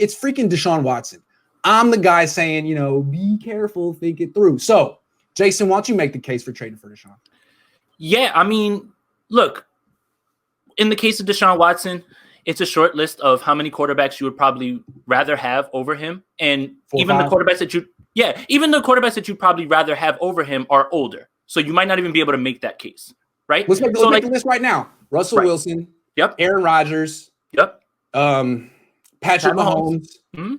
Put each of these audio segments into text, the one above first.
it's freaking Deshaun Watson. I'm the guy saying, be careful, think it through. So, Jason, why don't you make the case for trading for Deshaun? Yeah, I mean, look, in the case of Deshaun Watson, it's a short list of how many quarterbacks you would probably rather have over him. And even the quarterbacks that you'd probably rather have over him are older. So you might not even be able to make that case, right? Let's make the list right now. Russell Wilson. Yep. Aaron Rodgers. Yep. Patrick Mahomes. Mm-hmm.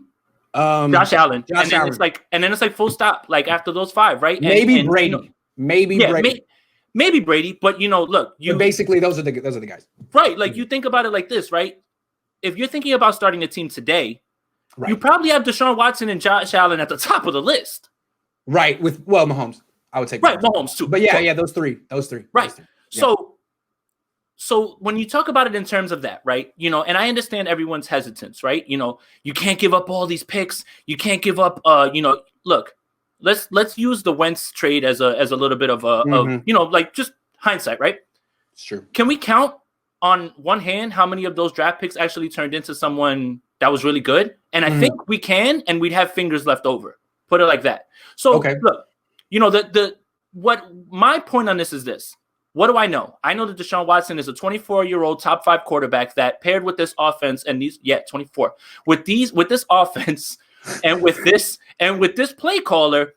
Josh Allen. And then it's like full stop, like after those 5, right? Maybe Brady. Maybe Brady, but look, but basically those are the guys. Right. Like you think about it like this, right? If you're thinking about starting a team today, you probably have Deshaun Watson and Josh Allen at the top of the list. Right. Mahomes. I would take Mahomes too. But yeah, those three. Right. Those three. Yeah. So when you talk about it in terms of that, right, and I understand everyone's hesitance, right? You can't give up all these picks. You can't give up, look, let's use the Wentz trade as a little bit of like just hindsight, right? Sure. Can we count on one hand how many of those draft picks actually turned into someone that was really good? And I think we can, and we'd have fingers left over. Put it like that. So look, what my point on this is this. What do I know? I know that Deshaun Watson is a 24-year-old top 5 quarterback that paired with this offense and 24 with this offense and with this play caller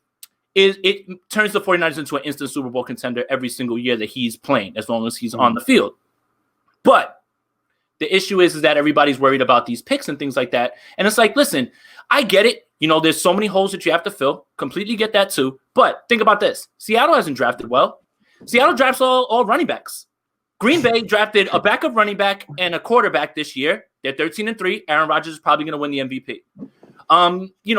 it turns the 49ers into an instant Super Bowl contender every single year that he's playing, as long as he's on the field. But the issue is that everybody's worried about these picks and things like that. And it's like, listen, I get it. There's so many holes that you have to fill. Completely get that too. But think about this. Seattle hasn't drafted well. Seattle drafts all running backs. Green Bay drafted a backup running back and a quarterback this year. They're 13-3. Aaron Rodgers is probably going to win the MVP.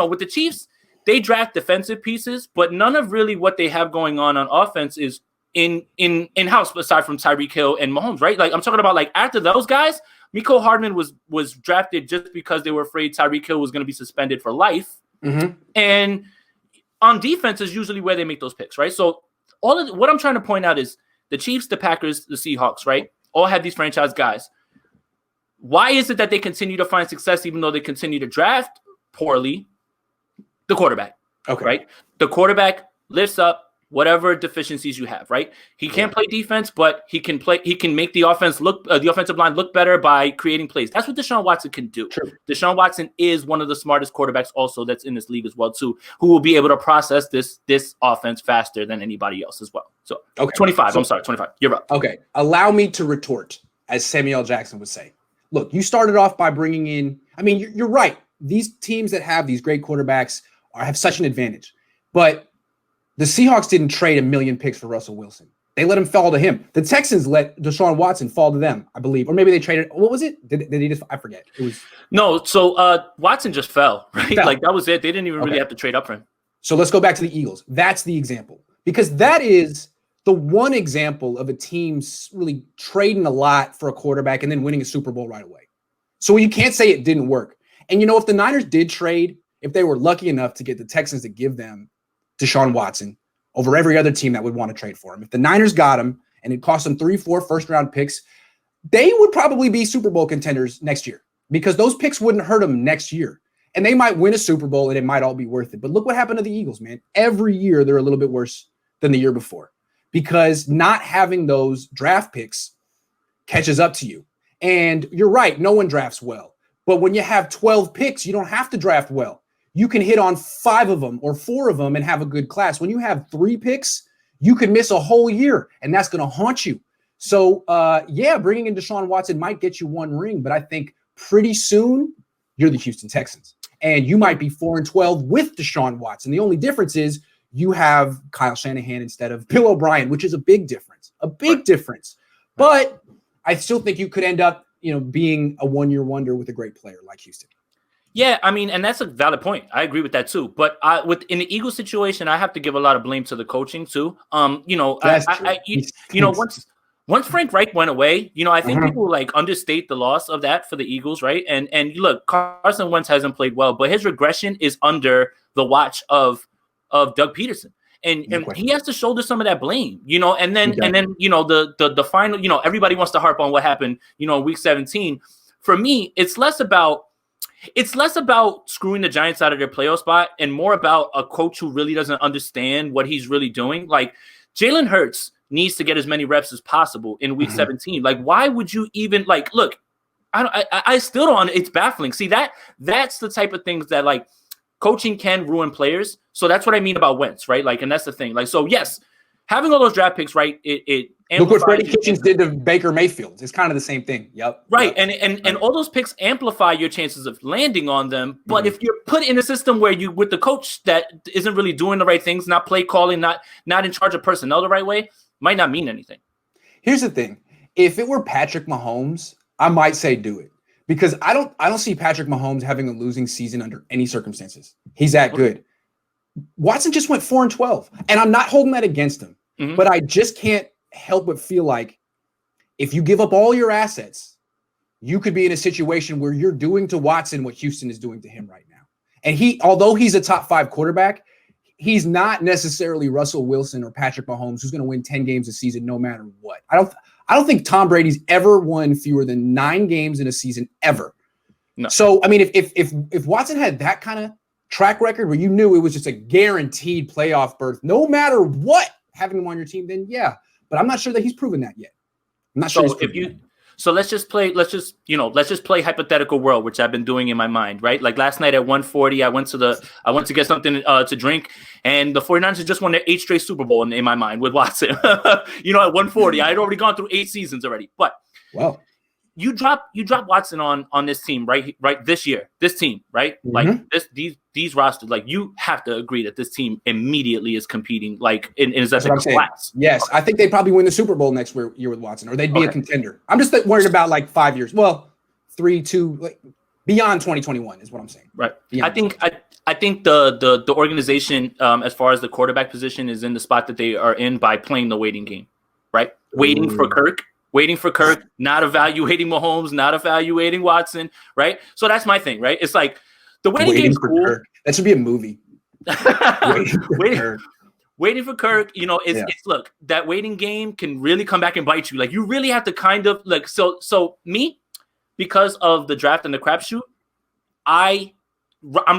With the Chiefs, they draft defensive pieces, but none of really what they have going on offense is in-house aside from Tyreek Hill and Mahomes, right? Like I'm talking about like after those guys, Mecole Hardman was drafted just because they were afraid Tyreek Hill was going to be suspended for life. Mm-hmm. And on defense is usually where they make those picks, right? So what I'm trying to point out is the Chiefs, the Packers, the Seahawks, right? All have these franchise guys. Why is it that they continue to find success even though they continue to draft poorly? The quarterback. Okay. Right? The quarterback lifts up whatever deficiencies you have, right? He can't play defense, but he can make the offensive line look better by creating plays. That's what Deshaun Watson can do. True. Deshaun Watson is one of the smartest quarterbacks also that's in this league as well too, who will be able to process this offense faster than anybody else as well. So 25. I'm sorry, 25. You're up. Okay. Allow me to retort, as Samuel Jackson would say. Look, you started off by bringing in, you're right. These teams that have these great quarterbacks have such an advantage. But the Seahawks didn't trade 1 million picks for Russell Wilson. They let him fall to him. The Texans let Deshaun Watson fall to them, I believe. Or maybe they traded. What was it? Did he just? I forget. It was no. So Watson just fell, right? Like that was it. They didn't even really have to trade up for him. So let's go back to the Eagles. That's the example, because that is the one example of a team really trading a lot for a quarterback and then winning a Super Bowl right away. So you can't say it didn't work. And if the Niners did trade, if they were lucky enough to get the Texans to give them Deshaun Watson over every other team that would want to trade for him. If the Niners got him and it cost them 3-4 first-round picks, they would probably be Super Bowl contenders next year because those picks wouldn't hurt them next year. And they might win a Super Bowl and it might all be worth it. But look what happened to the Eagles, man. Every year they're a little bit worse than the year before because not having those draft picks catches up to you. And you're right, no one drafts well. But when you have 12 picks, you don't have to draft well. You can hit on 5 of them or 4 of them and have a good class. When you have 3 picks, you could miss a whole year, and that's going to haunt you. So, bringing in Deshaun Watson might get you 1 ring, but I think pretty soon you're the Houston Texans, and you might be 4-12 with Deshaun Watson. The only difference is you have Kyle Shanahan instead of Bill O'Brien, which is a big difference, But I still think you could end up, being a 1-year wonder with a great player like Houston. Yeah, and that's a valid point. I agree with that too. But in the Eagles situation, I have to give a lot of blame to the coaching too. Once Frank Reich went away, I think people understate the loss of that for the Eagles, right? And look, Carson Wentz hasn't played well, but his regression is under the watch of Doug Peterson. And he has to shoulder some of that blame, and then the final, everybody wants to harp on what happened, in week 17. For me, it's less about it's less about screwing the Giants out of their playoff spot and more about a coach who really doesn't understand what he's really doing. Like Jalen Hurts needs to get as many reps as possible in week 17. Like, why would you even like, look, I still don't, it's baffling. See, that's the type of things that like coaching can ruin players. So that's what I mean about Wentz, right? Like, and that's the thing. Like, so yes, having all those draft picks, right? It look what Freddie Kitchens did to Baker Mayfield. It's kind of the same thing. Yep. Right. Yep. And all those picks amplify your chances of landing on them. But if you're put in a system where you with the coach that isn't really doing the right things, not play calling, not in charge of personnel the right way, might not mean anything. Here's the thing. If it were Patrick Mahomes, I might say do it. Because I don't see Patrick Mahomes having a losing season under any circumstances. He's that good. Watson just went 4-12. And I'm not holding that against him. But I just can't help but feel like if you give up all your assets, you could be in a situation where you're doing to Watson what Houston is doing to him right now. And although he's a top 5 quarterback, he's not necessarily Russell Wilson or Patrick Mahomes, who's going to win 10 games a season no matter what. I don't think Tom Brady's ever won fewer than 9 games in a season ever. No. So, I mean, if Watson had that kind of track record where you knew it was just a guaranteed playoff berth, no matter what, having him on your team, then yeah. But I'm not sure that he's proven that yet. I'm not sure. So let's just play hypothetical world, which I've been doing in my mind, right? Like last night at 1:40, I went to get something to drink, and the 49ers just won their 8th straight Super Bowl in my mind with Watson. At 1:40, I had already gone through 8 seasons already. But wow. You drop Watson on this team right this year, this team, right? Like these rosters, like you have to agree that this team immediately is competing like is at the class. Yes, okay. I think they'd probably win the Super Bowl next year with Watson, or they'd be a contender. I'm just worried about like 5 years. Well, 3, 2, like beyond 2021 is what I'm saying. Right. I think the organization as far as the quarterback position is in the spot that they are in by playing the waiting game, right? Waiting for Kirk, not evaluating Mahomes, not evaluating Watson, right? So that's my thing, right? It's like the waiting game's cool. Kirk. That should be a movie. Waiting for Kirk, it's look, that waiting game can really come back and bite you. Like you really have to kind of like so me, because of the draft and the crapshoot, I'm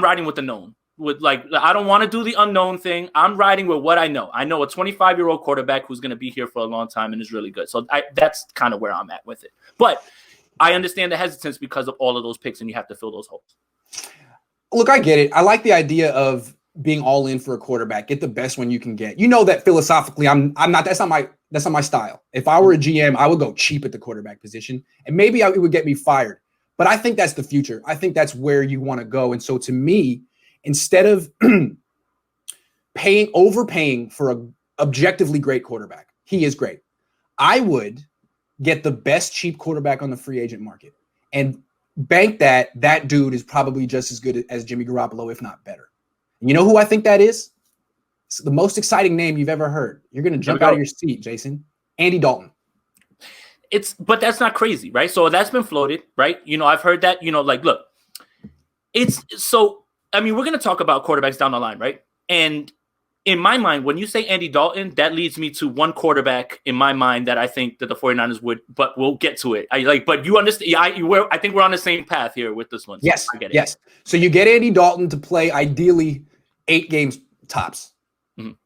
riding with the known. With like, I don't want to do the unknown thing. I'm riding with what I know. I know a 25-year-old quarterback who's going to be here for a long time and is really good. So that's kind of where I'm at with it. But I understand the hesitance because of all of those picks, and you have to fill those holes. Look, I get it. I like the idea of being all in for a quarterback. Get the best one you can get. You know that philosophically, I'm not. That's not my style. If I were a GM, I would go cheap at the quarterback position, and maybe it would get me fired. But I think that's the future. I think that's where you want to go. And so to me, instead of overpaying for an objectively great quarterback, he is great. I would get the best cheap quarterback on the free agent market and bank that dude is probably just as good as Jimmy Garoppolo, if not better. And you know who I think that is? It's the most exciting name you've ever heard. You're going to jump out of your seat, Jason. Andy Dalton. But that's not crazy, right? So that's been floated, right? I've heard that, like, look, it's so, I mean, we're going to talk about quarterbacks down the line, right? And in my mind, when you say Andy Dalton, that leads me to one quarterback in my mind that I think that the 49ers would, but we'll get to it. But you understand, I think we're on the same path here with this one. So yes, I get it. Yes. So you get Andy Dalton to play ideally 8 games tops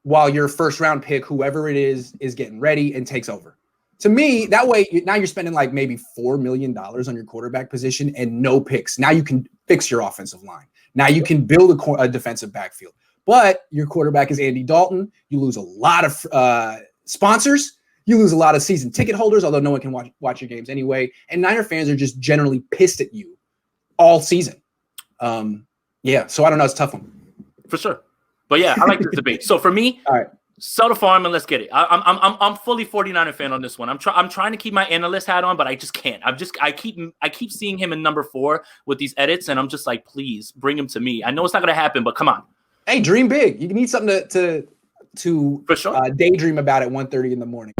while your first round pick, whoever it is getting ready and takes over. To me, that way, now you're spending like maybe $4 million on your quarterback position and no picks. Now you can fix your offensive line. Now you can build a defensive backfield. But your quarterback is Andy Dalton. You lose a lot of sponsors. You lose a lot of season ticket holders, although no one can watch your games anyway. And Niner fans are just generally pissed at you all season. So I don't know. It's a tough one. For sure. But yeah, I like this debate. So for me, all right, sell the farm and let's get it. I'm fully 49er fan on this one. I'm trying to keep my analyst hat on, but I just can't. I keep seeing him in number 4 with these edits, and I'm just like, please bring him to me. I know it's not gonna happen, but come on. Hey, dream big. You need something to for sure. Daydream about at 1:30 in the morning.